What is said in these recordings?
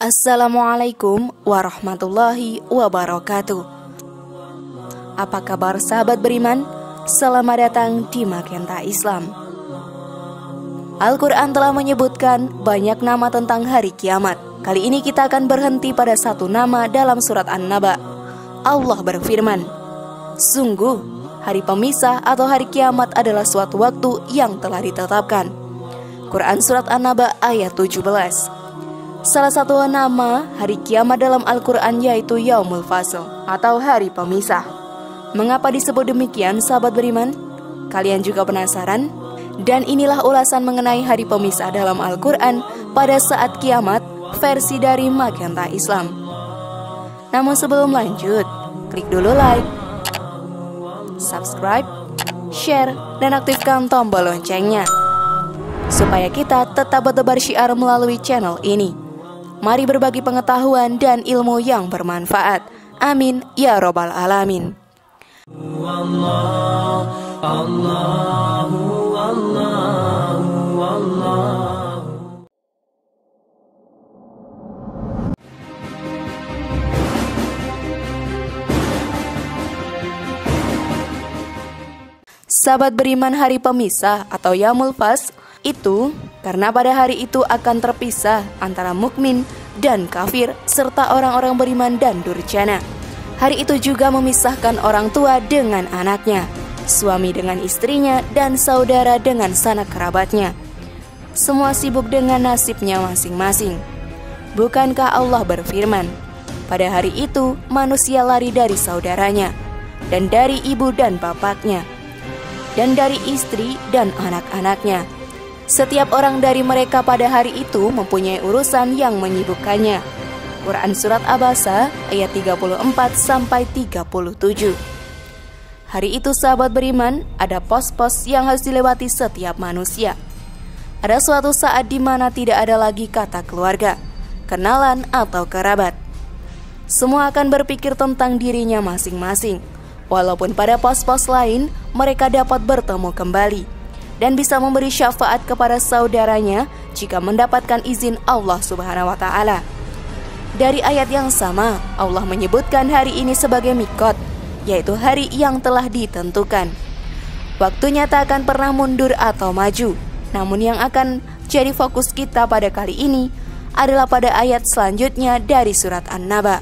Assalamualaikum warahmatullahi wabarakatuh. Apa kabar sahabat beriman? Selamat datang di Magenta Islam. Al-Quran telah menyebutkan banyak nama tentang hari kiamat. Kali ini kita akan berhenti pada satu nama dalam surat An-Naba. Allah berfirman, sungguh hari pemisah atau hari kiamat adalah suatu waktu yang telah ditetapkan. Quran surat An-Naba ayat 17. Salah satu nama hari kiamat dalam Al-Quran yaitu Yaumul Fasl atau hari pemisah. Mengapa disebut demikian sahabat beriman? Kalian juga penasaran? Dan inilah ulasan mengenai hari pemisah dalam Al-Quran pada saat kiamat versi dari Magenta Islam. Namun sebelum lanjut, klik dulu like, subscribe, share, dan aktifkan tombol loncengnya supaya kita tetap bertebar syiar melalui channel ini. Mari berbagi pengetahuan dan ilmu yang bermanfaat. Amin ya robbal alamin. Sahabat beriman, hari pemisah atau Yaumul Fasl itu karena pada hari itu akan terpisah antara mukmin dan kafir serta orang-orang beriman dan durjana. Hari itu juga memisahkan orang tua dengan anaknya, suami dengan istrinya, dan saudara dengan sanak kerabatnya. Semua sibuk dengan nasibnya masing-masing. Bukankah Allah berfirman, pada hari itu manusia lari dari saudaranya, dan dari ibu dan bapaknya, dan dari istri dan anak-anaknya. Setiap orang dari mereka pada hari itu mempunyai urusan yang menyibukkannya. Quran surat Abasa ayat 34-37. Hari itu sahabat beriman, ada pos-pos yang harus dilewati setiap manusia. Ada suatu saat di mana tidak ada lagi kata keluarga, kenalan atau kerabat. Semua akan berpikir tentang dirinya masing-masing. Walaupun pada pos-pos lain mereka dapat bertemu kembali dan bisa memberi syafaat kepada saudaranya jika mendapatkan izin Allah Subhanahu wa Ta'ala. Dari ayat yang sama, Allah menyebutkan hari ini sebagai mikot, yaitu hari yang telah ditentukan. Waktunya tak akan pernah mundur atau maju. Namun yang akan jadi fokus kita pada kali ini adalah pada ayat selanjutnya dari surat An-Naba.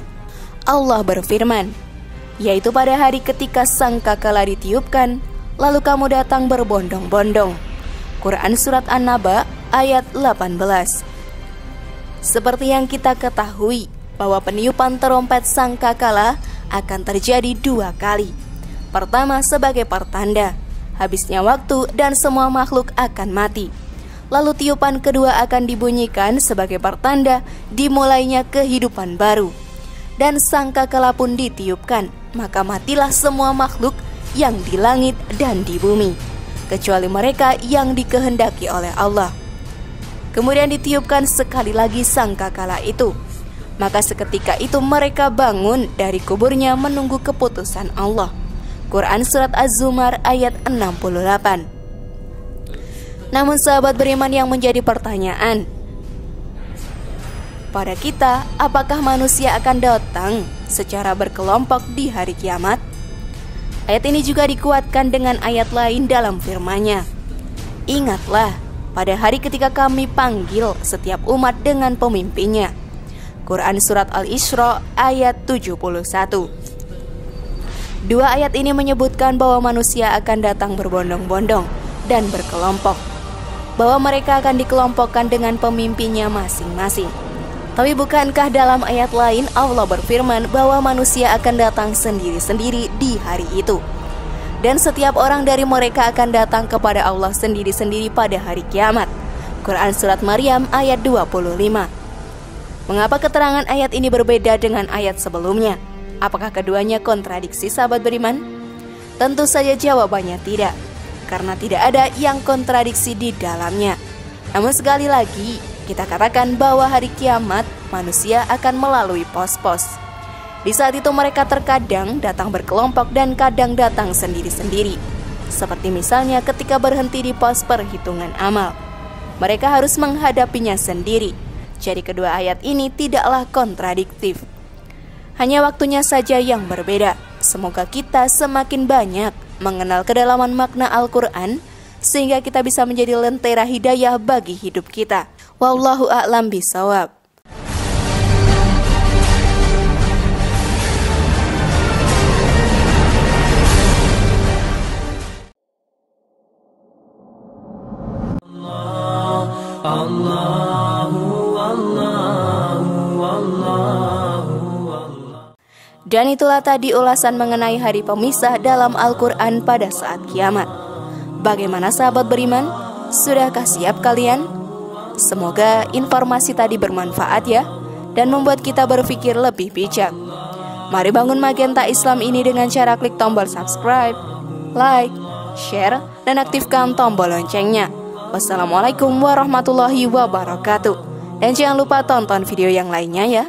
Allah berfirman, yaitu pada hari ketika sangkakala ditiupkan, lalu kamu datang berbondong-bondong. Quran surat An-Naba ayat 18. Seperti yang kita ketahui bahwa peniupan terompet sangkakala akan terjadi 2 kali. Pertama sebagai pertanda habisnya waktu dan semua makhluk akan mati. Lalu tiupan kedua akan dibunyikan sebagai pertanda dimulainya kehidupan baru. Dan sangkakala pun ditiupkan, maka matilah semua makhluk yang di langit dan di bumi, kecuali mereka yang dikehendaki oleh Allah. Kemudian ditiupkan sekali lagi sangkakala itu, maka seketika itu mereka bangun dari kuburnya menunggu keputusan Allah. Quran surat Az-Zumar ayat 68. Namun sahabat beriman, yang menjadi pertanyaan pada kita, apakah manusia akan datang secara berkelompok di hari kiamat? Ayat ini juga dikuatkan dengan ayat lain dalam firman-Nya. Ingatlah pada hari ketika kami panggil setiap umat dengan pemimpinnya. Quran surat Al-Isra ayat 71. Dua ayat ini menyebutkan bahwa manusia akan datang berbondong-bondong dan berkelompok, bahwa mereka akan dikelompokkan dengan pemimpinnya masing-masing. Tapi bukankah dalam ayat lain Allah berfirman bahwa manusia akan datang sendiri-sendiri di hari itu, dan setiap orang dari mereka akan datang kepada Allah sendiri-sendiri pada hari kiamat. Quran surat Maryam ayat 25. Mengapa keterangan ayat ini berbeda dengan ayat sebelumnya? Apakah keduanya kontradiksi sahabat beriman? Tentu saja jawabannya tidak, karena tidak ada yang kontradiksi di dalamnya. Namun sekali lagi kita katakan bahwa hari kiamat manusia akan melalui pos-pos. Di saat itu mereka terkadang datang berkelompok dan kadang datang sendiri-sendiri. Seperti misalnya ketika berhenti di pos perhitungan amal, mereka harus menghadapinya sendiri. Jadi kedua ayat ini tidaklah kontradiktif. Hanya waktunya saja yang berbeda. Semoga kita semakin banyak mengenal kedalaman makna Al-Quran, sehingga kita bisa menjadi lentera hidayah bagi hidup kita. Wallahu a'lam bishawab. Dan itulah tadi ulasan mengenai hari pemisah dalam Al-Quran pada saat kiamat. Bagaimana sahabat beriman? Sudahkah siap kalian? Semoga informasi tadi bermanfaat ya, dan membuat kita berpikir lebih bijak. Mari bangun Magenta Islam ini dengan cara klik tombol subscribe, like, share, dan aktifkan tombol loncengnya. Wassalamualaikum warahmatullahi wabarakatuh. Dan jangan lupa tonton video yang lainnya ya.